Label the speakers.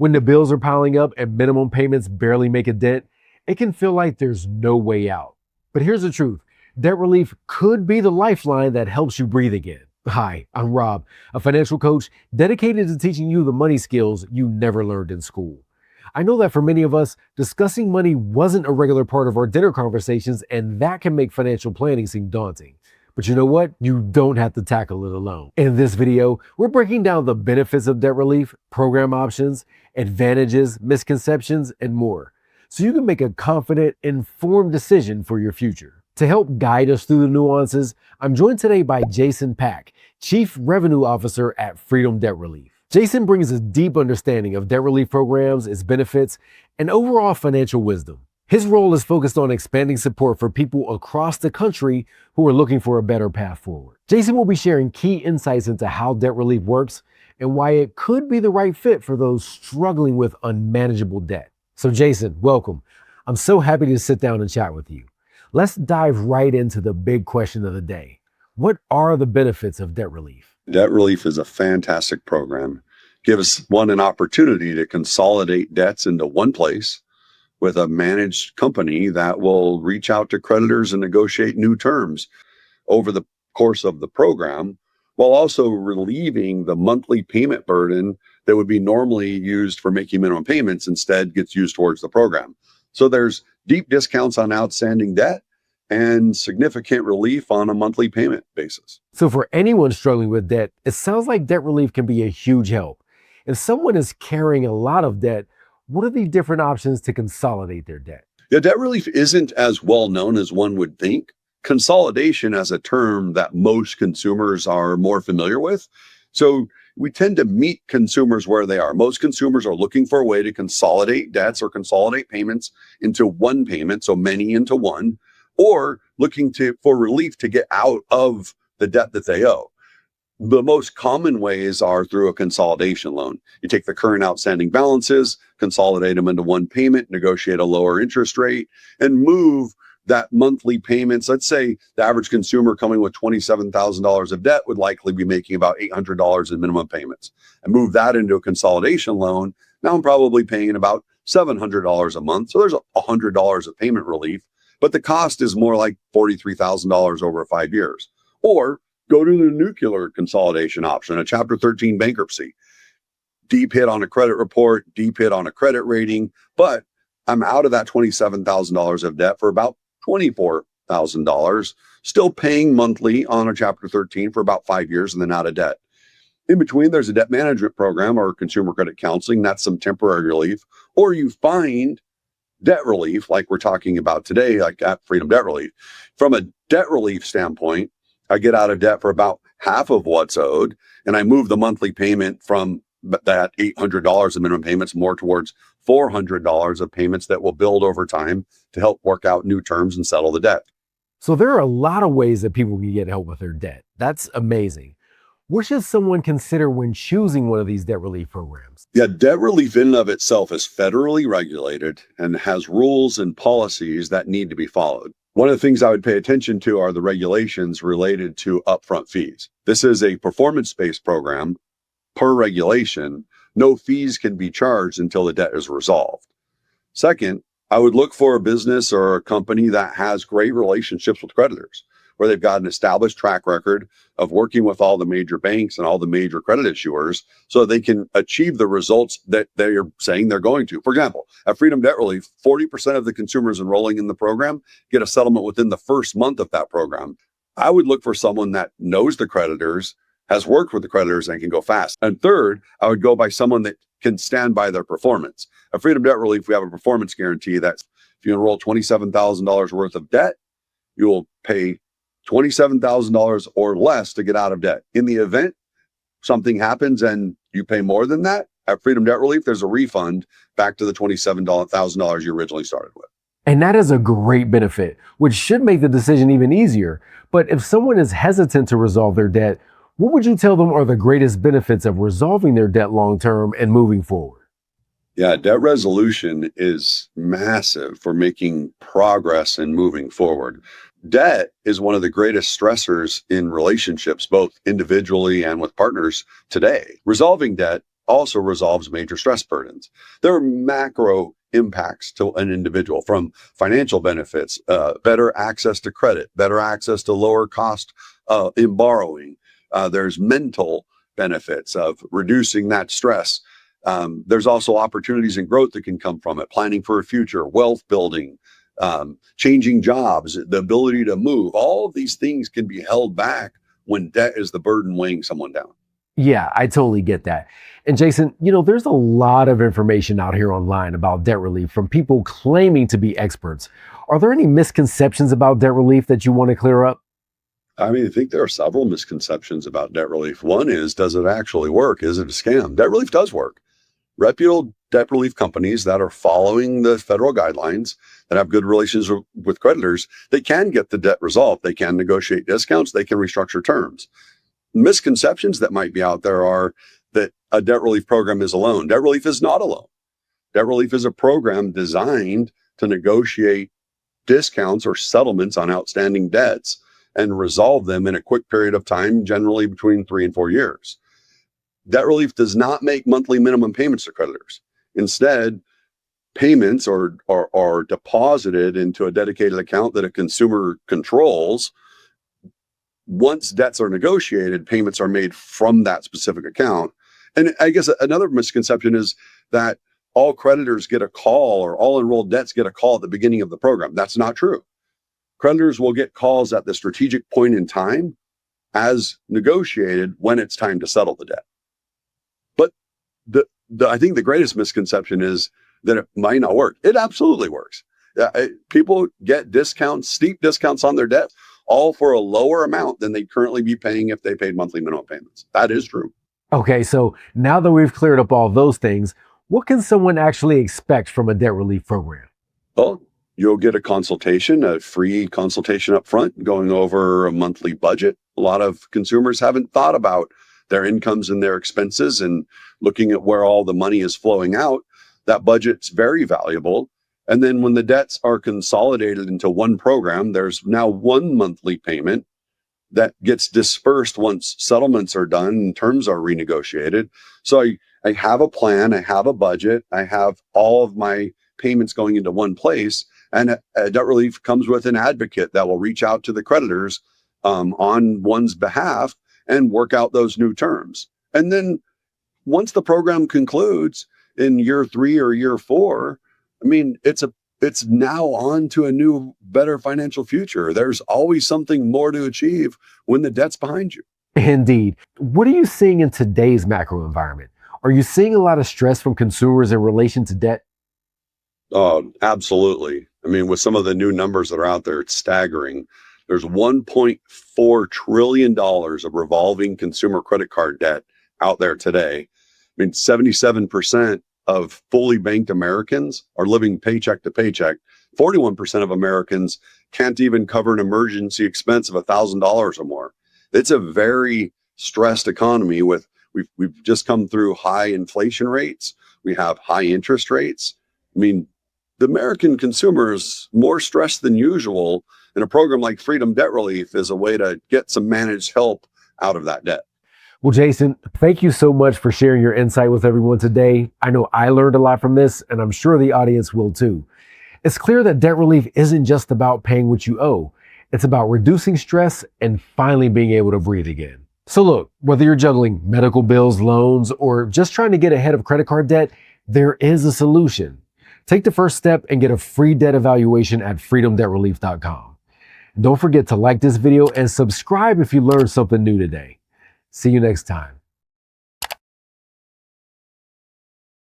Speaker 1: When the bills are piling up and minimum payments barely make a dent, it can feel like there's no way out. But here's the truth. Debt relief could be the lifeline that helps you breathe again. Hi, I'm Rob, a financial coach dedicated to teaching you the money skills you never learned in school. I know that for many of us, discussing money wasn't a regular part of our dinner conversations, and that can make financial planning seem daunting. But you know what? You don't have to tackle it alone. In this video, we're breaking down the benefits of debt relief, program options, advantages, misconceptions, and more, so you can make a confident, informed decision for your future. To help guide us through the nuances, I'm joined today by Jason Pack, Chief Revenue Officer at Freedom Debt Relief. Jason brings a deep understanding of debt relief programs, its benefits, and overall financial wisdom. His role is focused on expanding support for people across the country who are looking for a better path forward. Jason will be sharing key insights into how debt relief works and why it could be the right fit for those struggling with unmanageable debt. So Jason, welcome. I'm so happy to sit down and chat with you. Let's dive right into the big question of the day. What are the benefits of debt relief?
Speaker 2: Debt relief is a fantastic program. Gives one an opportunity to consolidate debts into one place with a managed company that will reach out to creditors and negotiate new terms over the course of the program, while also relieving the monthly payment burden that would be normally used for making minimum payments, instead gets used towards the program. So there's deep discounts on outstanding debt and significant relief on a monthly payment basis.
Speaker 1: So for anyone struggling with debt, it sounds like debt relief can be a huge help. If someone is carrying a lot of debt, what are the different options to consolidate their debt?
Speaker 2: Yeah, debt relief isn't as well known as one would think. Consolidation as a term that most consumers are more familiar with. So we tend to meet consumers where they are. Most consumers are looking for a way to consolidate debts or consolidate payments into one payment, so many into one, or looking for relief to get out of the debt that they owe. The most common ways are through a consolidation loan. You take the current outstanding balances, consolidate them into one payment, negotiate a lower interest rate, and move that monthly payments. Let's say the average consumer coming with $27,000 of debt would likely be making about $800 in minimum payments, and move that into a consolidation loan. Now I'm probably paying about $700 a month. So there's $100 of payment relief, but the cost is more like $43,000 over 5 years. Or go to the nuclear consolidation option, a Chapter 13 bankruptcy. Deep hit on a credit report, deep hit on a credit rating, but I'm out of that $27,000 of debt for about $24,000, still paying monthly on a Chapter 13 for about 5 years and then out of debt. In between, there's a debt management program or consumer credit counseling. That's some temporary relief. Or you find debt relief, like we're talking about today, like at Freedom Debt Relief. From a debt relief standpoint, I get out of debt for about half of what's owed, and I move the monthly payment from that $800 of minimum payments more towards $400 of payments that will build over time to help work out new terms and settle the debt.
Speaker 1: So there are a lot of ways that people can get help with their debt. That's amazing. What should someone consider when choosing one of these debt relief programs?
Speaker 2: Yeah, debt relief in and of itself is federally regulated and has rules and policies that need to be followed. One of the things I would pay attention to are the regulations related to upfront fees. This is a performance-based program. Per regulation, no fees can be charged until the debt is resolved. Second, I would look for a business or a company that has great relationships with creditors, where they've got an established track record of working with all the major banks and all the major credit issuers so they can achieve the results that they're saying they're going to. For example, at Freedom Debt Relief, 40% of the consumers enrolling in the program get a settlement within the first month of that program. I would look for someone that knows the creditors, has worked with the creditors, and can go fast. And third, I would go by someone that can stand by their performance. At Freedom Debt Relief, we have a performance guarantee that if you enroll $27,000 worth of debt, you will pay $27,000 or less to get out of debt. In the event something happens and you pay more than that, at Freedom Debt Relief, there's a refund back to the $27,000 you originally started with.
Speaker 1: And that is a great benefit, which should make the decision even easier. But if someone is hesitant to resolve their debt, what would you tell them are the greatest benefits of resolving their debt long-term and moving forward?
Speaker 2: Yeah, debt resolution is massive for making progress and moving forward. Debt is one of the greatest stressors in relationships, both individually and with partners today. Resolving debt also resolves major stress burdens. There are macro impacts to an individual, from financial benefits, better access to credit, better access to lower cost in borrowing. There's mental benefits of reducing that stress. There's also opportunities and growth that can come from it, planning for a future, wealth building, changing jobs, the ability to move. All of these things can be held back when debt is the burden weighing someone down.
Speaker 1: Yeah, I totally get that. And Jason, there's a lot of information out here online about debt relief from people claiming to be experts. Are there any misconceptions about debt relief that you want to clear up?
Speaker 2: I mean, I think there are several misconceptions about debt relief. One is, does it actually work? Is it a scam? Debt relief does work. Reputable debt relief companies that are following the federal guidelines, that have good relations with creditors, they can get the debt resolved. They can negotiate discounts. They can restructure terms. Misconceptions that might be out there are that a debt relief program is a loan. Debt relief is not a loan. Debt relief is a program designed to negotiate discounts or settlements on outstanding debts and resolve them in a quick period of time, generally between 3 and 4 years. Debt relief does not make monthly minimum payments to creditors. Instead, payments are deposited into a dedicated account that a consumer controls. Once debts are negotiated, payments are made from that specific account. And I guess another misconception is that all creditors get a call, or all enrolled debts get a call at the beginning of the program. That's not true. Creditors will get calls at the strategic point in time as negotiated when it's time to settle the debt. But I think the greatest misconception is that it might not work. It absolutely works. People get discounts, steep discounts on their debt, all for a lower amount than they'd currently be paying if they paid monthly minimum payments. That is true.
Speaker 1: Okay, so now that we've cleared up all those things, what can someone actually expect from a debt relief program?
Speaker 2: Well, you'll get a consultation, a free consultation up front, going over a monthly budget. A lot of consumers haven't thought about their incomes and their expenses and looking at where all the money is flowing out. That budget's very valuable. And then when the debts are consolidated into one program, there's now one monthly payment that gets dispersed once settlements are done and terms are renegotiated. So I have a plan, I have a budget, I have all of my payments going into one place. And debt relief comes with an advocate that will reach out to the creditors on one's behalf and work out those new terms. And then once the program concludes in year 3 or year 4, I mean, it's now on to a new, better financial future. There's always something more to achieve when the debt's behind you.
Speaker 1: Indeed. What are you seeing in today's macro environment? Are you seeing a lot of stress from consumers in relation to debt?
Speaker 2: Oh, absolutely. I mean, with some of the new numbers that are out there, it's staggering. There's $1.4 trillion of revolving consumer credit card debt out there today. I mean, 77% of fully banked Americans are living paycheck to paycheck. 41% of Americans can't even cover an emergency expense of $1,000 or more. It's a very stressed economy. We've just come through high inflation rates. We have high interest rates. I mean, the American consumer is more stressed than usual, and a program like Freedom Debt Relief is a way to get some managed help out of that debt.
Speaker 1: Well, Jason, thank you so much for sharing your insight with everyone today. I know I learned a lot from this, and I'm sure the audience will too. It's clear that debt relief isn't just about paying what you owe. It's about reducing stress and finally being able to breathe again. So look, whether you're juggling medical bills, loans, or just trying to get ahead of credit card debt, there is a solution. Take the first step and get a free debt evaluation at freedomdebtrelief.com. Don't forget to like this video and subscribe if you learned something new today. See you next time.